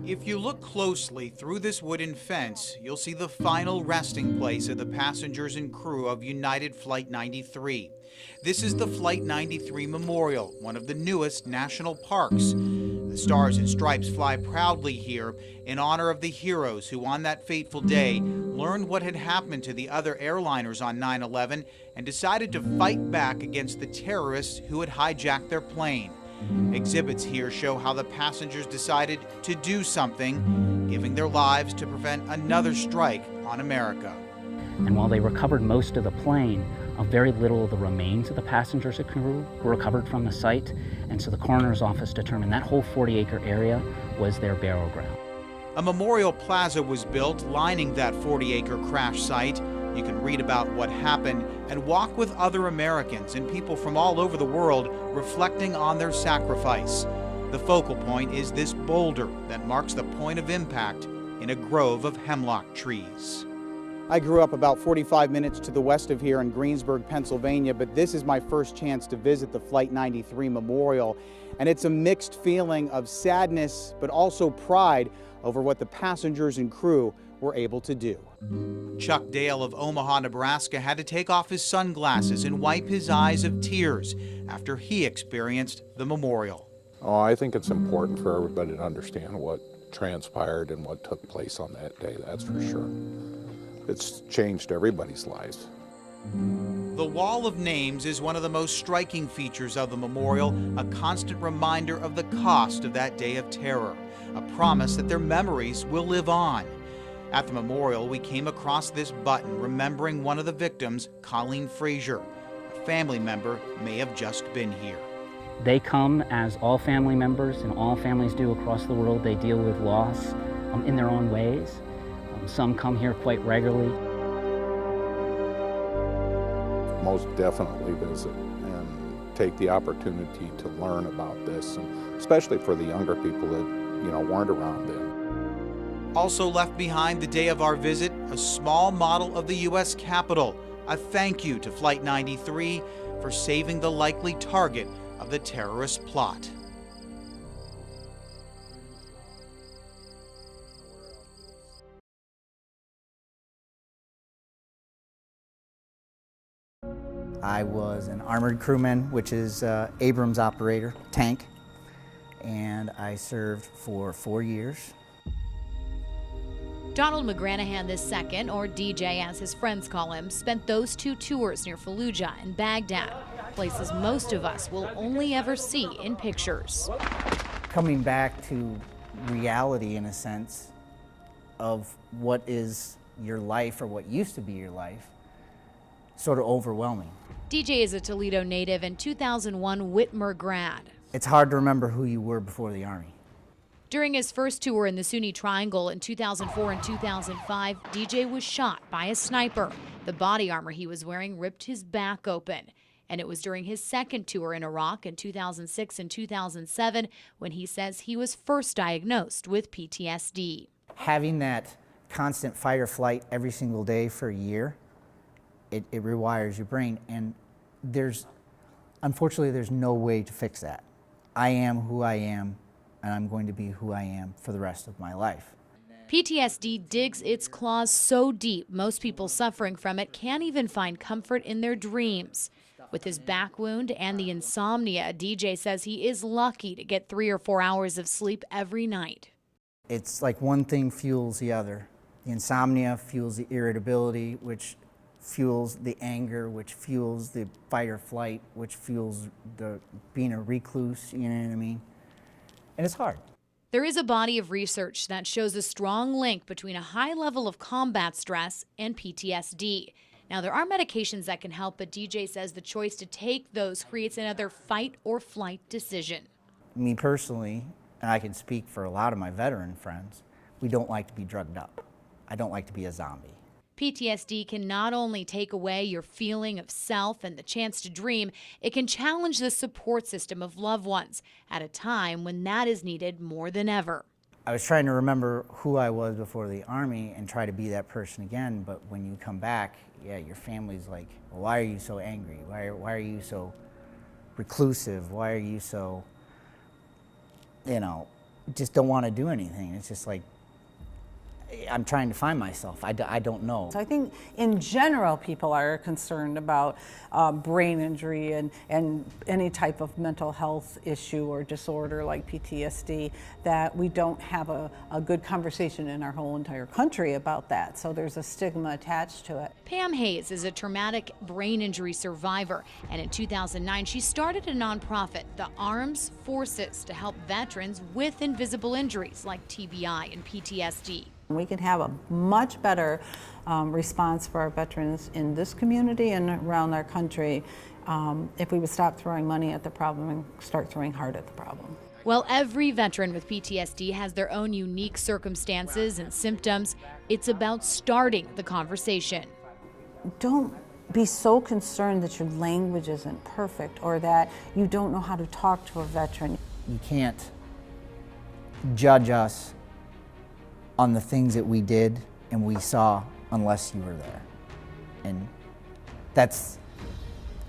If you look closely through this wooden fence, you'll see the final resting place of the passengers and crew of United Flight 93. This is the Flight 93 Memorial, one of the newest national parks. The Stars and Stripes fly proudly here in honor of the heroes who on that fateful day learned what had happened to the other airliners on 9/11 and decided to fight back against the terrorists who had hijacked their plane. Exhibits here show how the passengers decided to do something, giving their lives to prevent another strike on America. And while they recovered most of the plane, very little of the remains of the passengers and crew were recovered from the site, and so the coroner's office determined that whole 40-acre area was their burial ground. A memorial plaza was built lining that 40-acre crash site. You can read about what happened and walk with other Americans and people from all over the world reflecting on their sacrifice. The focal point is this boulder that marks the point of impact in a grove of hemlock trees. I grew up about 45 minutes to the west of here in Greensburg, Pennsylvania, but this is my first chance to visit the Flight 93 Memorial, and it's a mixed feeling of sadness but also pride over what the passengers and crew were able to do. Chuck Dale of Omaha, Nebraska had to take off his sunglasses and wipe his eyes of tears after he experienced the memorial. Oh, I think it's important for everybody to understand what transpired and what took place on that day, that's for sure. It's changed everybody's lives. The Wall of Names is one of the most striking features of the memorial, a constant reminder of the cost of that day of terror, a promise that their memories will live on. At the memorial, we came across this button remembering one of the victims, Colleen Frazier. A family member may have just been here. They come as all family members, and all families do across the world. They deal with loss in their own ways. Some come here quite regularly. Most definitely visit and take the opportunity to learn about this, and especially for the younger people that weren't around then. Also left behind the day of our visit, a small model of the U.S. Capitol, a thank you to Flight 93 for saving the likely target of the terrorist plot. I was an armored crewman, which is Abrams operator, tank, and I served for 4 years. Donald McGranahan II, or DJ as his friends call him, spent those 2 tours near Fallujah and Baghdad, places most of us will only ever see in pictures. Coming back to reality, in a sense, of what is your life or what used to be your life, sort of overwhelming. DJ is a Toledo native and 2001 Whitmer grad. It's hard to remember who you were before the Army. During his first tour in the Sunni Triangle in 2004 and 2005, DJ was shot by a sniper. The body armor he was wearing ripped his back open. And it was during his second tour in Iraq in 2006 and 2007 when he says he was first diagnosed with PTSD. Having that constant fight or flight every single day for a year, it rewires your brain, and unfortunately there's no way to fix that. I am who I am, and I'm going to be who I am for the rest of my life. PTSD digs its claws so deep, most people suffering from it can't even find comfort in their dreams. With his back wound and the insomnia, DJ says he is lucky to get 3 or 4 hours of sleep every night. It's like one thing fuels the other. The insomnia fuels the irritability, which fuels the anger, which fuels the fight or flight, which fuels the being a recluse, you know what I mean? And it's hard. There is a body of research that shows a strong link between a high level of combat stress and PTSD. Now, there are medications that can help, but DJ says the choice to take those creates another fight or flight decision. Me personally, and I can speak for a lot of my veteran friends, we don't like to be drugged up. I don't like to be a zombie. PTSD can not only take away your feeling of self and the chance to dream, it can challenge the support system of loved ones at a time when that is needed more than ever. I was trying to remember who I was before the Army and try to be that person again, but when you come back, yeah, your family's like, well, why are you so angry? Why are you so reclusive? Why are you so, just don't want to do anything. It's just like, I'm trying to find myself. I don't know. So I think in general people are concerned about brain injury and any type of mental health issue or disorder like PTSD, that we don't have a good conversation in our whole entire country about that. So there's a stigma attached to it. Pam Hayes is a traumatic brain injury survivor, and in 2009 she started a nonprofit, the Armed Forces, to help veterans with invisible injuries like TBI and PTSD. We can have a much better response for our veterans in this community and around our country if we would stop throwing money at the problem and start throwing heart at the problem. While every veteran with PTSD has their own unique circumstances and symptoms, it's about starting the conversation. Don't be so concerned that your language isn't perfect or that you don't know how to talk to a veteran. You can't judge us on the things that we did and we saw unless you were there. And that's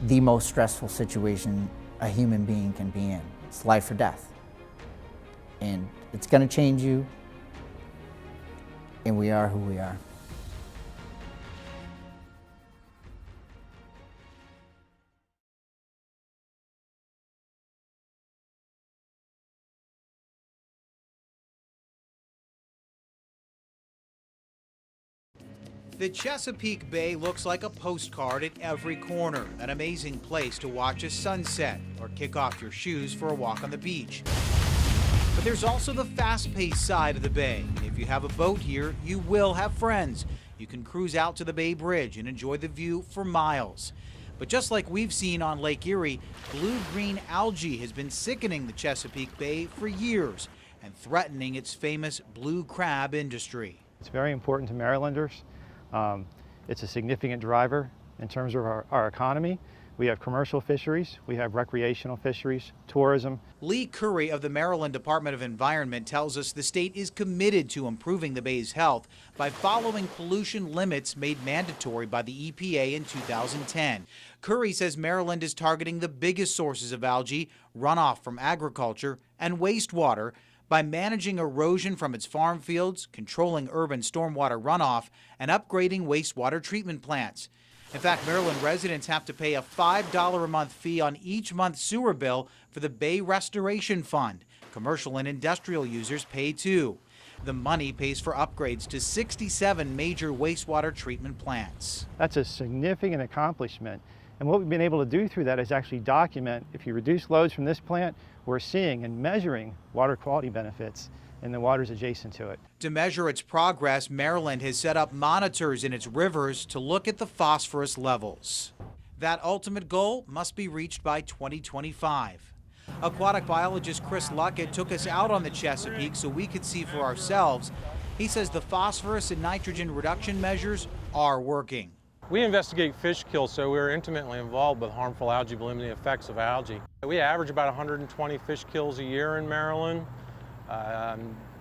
the most stressful situation a human being can be in. It's life or death. And it's going to change you, and we are who we are. The Chesapeake Bay looks like a postcard at every corner, an amazing place to watch a sunset or kick off your shoes for a walk on the beach. But there's also the fast-paced side of the bay. If you have a boat here, you will have friends. You can cruise out to the Bay Bridge and enjoy the view for miles. But just like we've seen on Lake Erie, blue-green algae has been sickening the Chesapeake Bay for years and threatening its famous blue crab industry. It's very important to Marylanders. It's a significant driver in terms of our economy. We have commercial fisheries, we have recreational fisheries, tourism. Lee Curry of the Maryland Department of Environment tells us the state is committed to improving the bay's health by following pollution limits made mandatory by the EPA in 2010. Curry says Maryland is targeting the biggest sources of algae, runoff from agriculture, and wastewater by managing erosion from its farm fields, controlling urban stormwater runoff, and upgrading wastewater treatment plants. In fact, Maryland residents have to pay a $5 a month fee on each month's sewer bill for the Bay Restoration Fund. Commercial and industrial users pay too. The money pays for upgrades to 67 major wastewater treatment plants. That's a significant accomplishment. And what we've been able to do through that is actually document, if you reduce loads from this plant, we're seeing and measuring water quality benefits in the waters adjacent to it. To measure its progress, Maryland has set up monitors in its rivers to look at the phosphorus levels. That ultimate goal must be reached by 2025. Aquatic biologist Chris Luckett took us out on the Chesapeake so we could see for ourselves. He says the phosphorus and nitrogen reduction measures are working. We investigate fish kills, so we're intimately involved with harmful algae bloom and the effects of algae. We average about 120 fish kills a year in Maryland.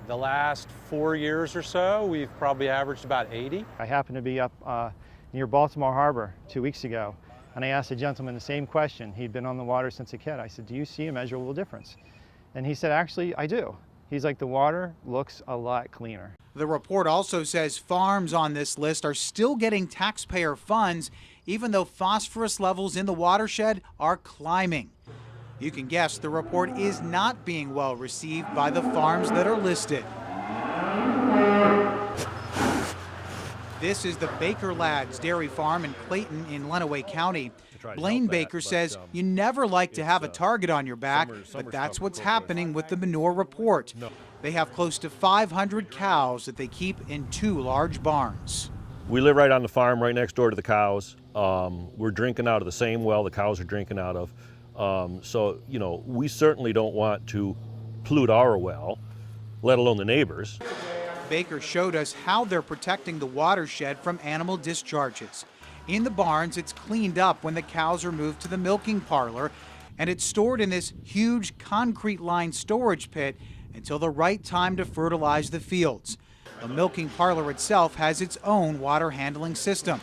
The last 4 years or so, we've probably averaged about 80. I happened to be up near Baltimore Harbor 2 weeks ago, and I asked a gentleman the same question. He'd been on the water since a kid. I said, do you see a measurable difference? And he said, actually, I do. He's like, the water looks a lot cleaner. The report also says farms on this list are still getting taxpayer funds, even though phosphorus levels in the watershed are climbing. You can guess the report is not being well received by the farms that are listed. This is the Baker Lads Dairy Farm in Clayton in Lenawee County. Blaine Baker says you never like to have a target on your back, but that's what's happening with the manure report. They have close to 500 cows that they keep in 2 large barns. We live right on the farm, right next door to the cows. We're drinking out of the same well the cows are drinking out of. So, you know, we certainly don't want to pollute our well, let alone the neighbors. Baker showed us how they're protecting the watershed from animal discharges. In the barns, it's cleaned up when the cows are moved to the milking parlor, and it's stored in this huge concrete-lined storage pit until the right time to fertilize the fields. The milking parlor itself has its own water handling system.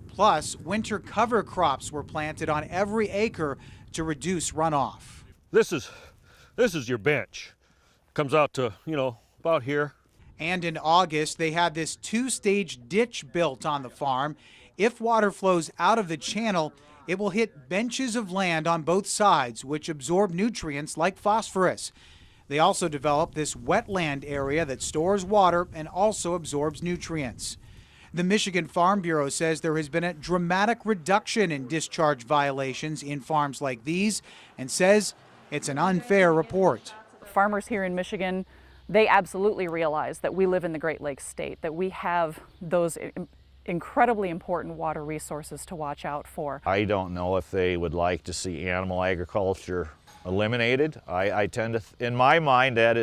Plus, winter cover crops were planted on every acre to reduce runoff. This is your bench. Comes out to, about here. And in August, they had this 2-stage ditch built on the farm. If water flows out of the channel, it will hit benches of land on both sides, which absorb nutrients like phosphorus. They also developed this wetland area that stores water and also absorbs nutrients. The Michigan Farm Bureau says there has been a dramatic reduction in discharge violations in farms like these and says it's an unfair report. Farmers here in Michigan, they absolutely realize that we live in the Great Lakes state, that we have those incredibly important water resources to watch out for. I don't know if they would like to see animal agriculture eliminated. I tend to, in my mind, that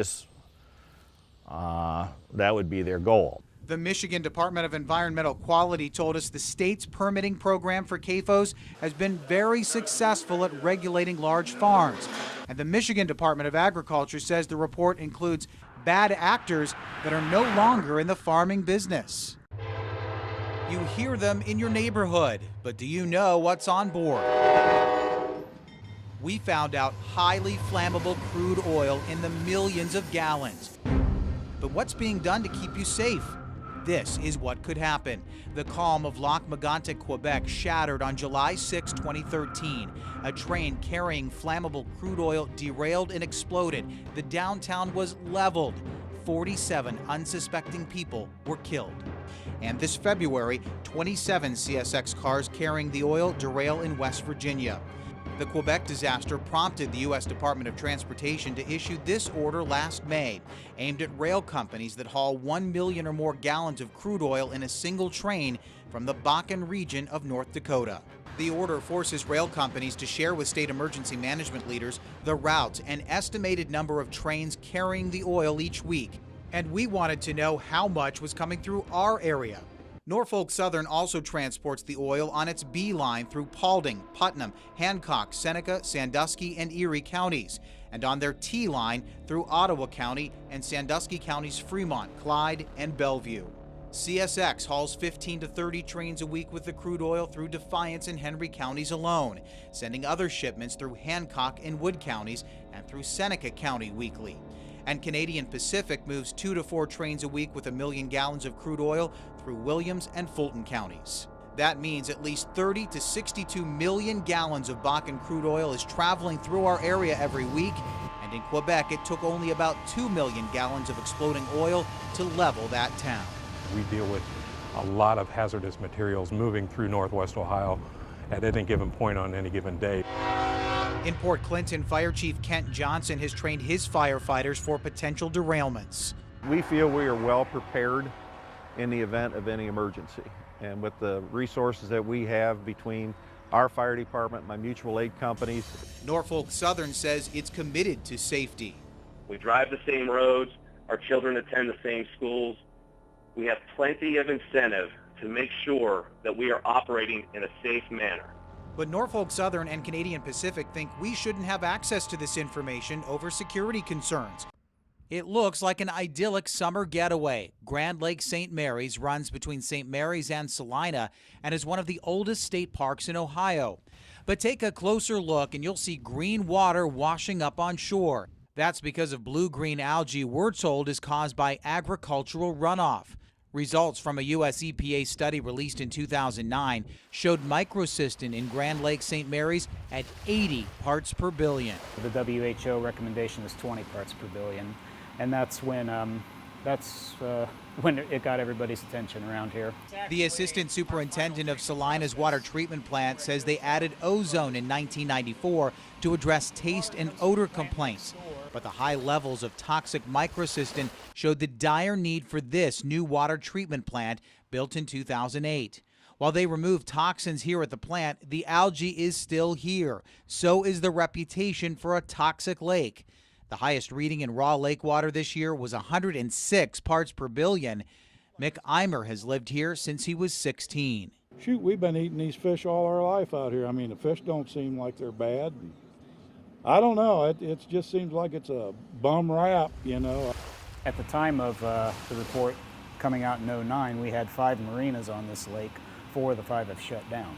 would be their goal. The Michigan Department of Environmental Quality told us the state's permitting program for CAFOs has been very successful at regulating large farms. And the Michigan Department of Agriculture says the report includes bad actors that are no longer in the farming business. You hear them in your neighborhood, but do you know what's on board? We found out highly flammable crude oil in the millions of gallons. But what's being done to keep you safe? This is what could happen. The calm of Lac Mégantic, Quebec shattered on July 6, 2013. A train carrying flammable crude oil derailed and exploded. The downtown was leveled. 47 unsuspecting people were killed. And this February, 27 CSX cars carrying the oil derail in West Virginia. The Quebec disaster prompted the U.S. Department of Transportation to issue this order last May, aimed at rail companies that haul 1 million or more gallons of crude oil in a single train from the Bakken region of North Dakota. The order forces rail companies to share with state emergency management leaders the route and estimated number of trains carrying the oil each week. And we wanted to know how much was coming through our area. Norfolk Southern also transports the oil on its B line through Paulding, Putnam, Hancock, Seneca, Sandusky, and Erie counties, and on their T line through Ottawa County and Sandusky County's Fremont, Clyde, and Bellevue. CSX hauls 15 to 30 trains a week with the crude oil through Defiance and Henry counties alone, sending other shipments through Hancock and Wood counties and through Seneca County weekly. And Canadian Pacific moves 2 to 4 trains a week with 1 million gallons of crude oil through Williams and Fulton counties. That means at least 30 to 62 million gallons of Bakken crude oil is traveling through our area every week, and in Quebec it took only about 2 million gallons of exploding oil to level that town. We deal with a lot of hazardous materials moving through Northwest Ohio at any given point on any given day. In Port Clinton, Fire Chief Kent Johnson has trained his firefighters for potential derailments. We feel we are well prepared in the event of any emergency. And with the resources that we have between our fire department, my mutual aid companies. Norfolk Southern says it's committed to safety. We drive the same roads, our children attend the same schools. We have plenty of incentive to make sure that we are operating in a safe manner. But Norfolk Southern and Canadian Pacific think we shouldn't have access to this information over security concerns. It looks like an idyllic summer getaway. Grand Lake St. Mary's runs between St. Mary's and Salina and is one of the oldest state parks in Ohio. But take a closer look and you'll see green water washing up on shore. That's because of blue-green algae we're told is caused by agricultural runoff. Results from a U.S. EPA study released in 2009 showed microcystin in Grand Lake St. Mary's at 80 parts per billion. The WHO recommendation is 20 parts per billion, and that's when it got everybody's attention around here. The assistant superintendent of Salina's water treatment plant says they added ozone in 1994 to address taste and odor complaints. But the high levels of toxic microcystin showed the dire need for this new water treatment plant built in 2008. While they removed toxins here at the plant, the algae is still here. So is the reputation for a toxic lake. The highest reading in raw lake water this year was 106 parts per billion. Mick Eimer has lived here since he was 16. Shoot, we've been eating these fish all our life out here. I mean, the fish don't seem like they're bad. I don't know. It just seems like it's a bum rap, you know. At the time of the report coming out in '09, we had 5 marinas on this lake. 4 of the 5 have shut down.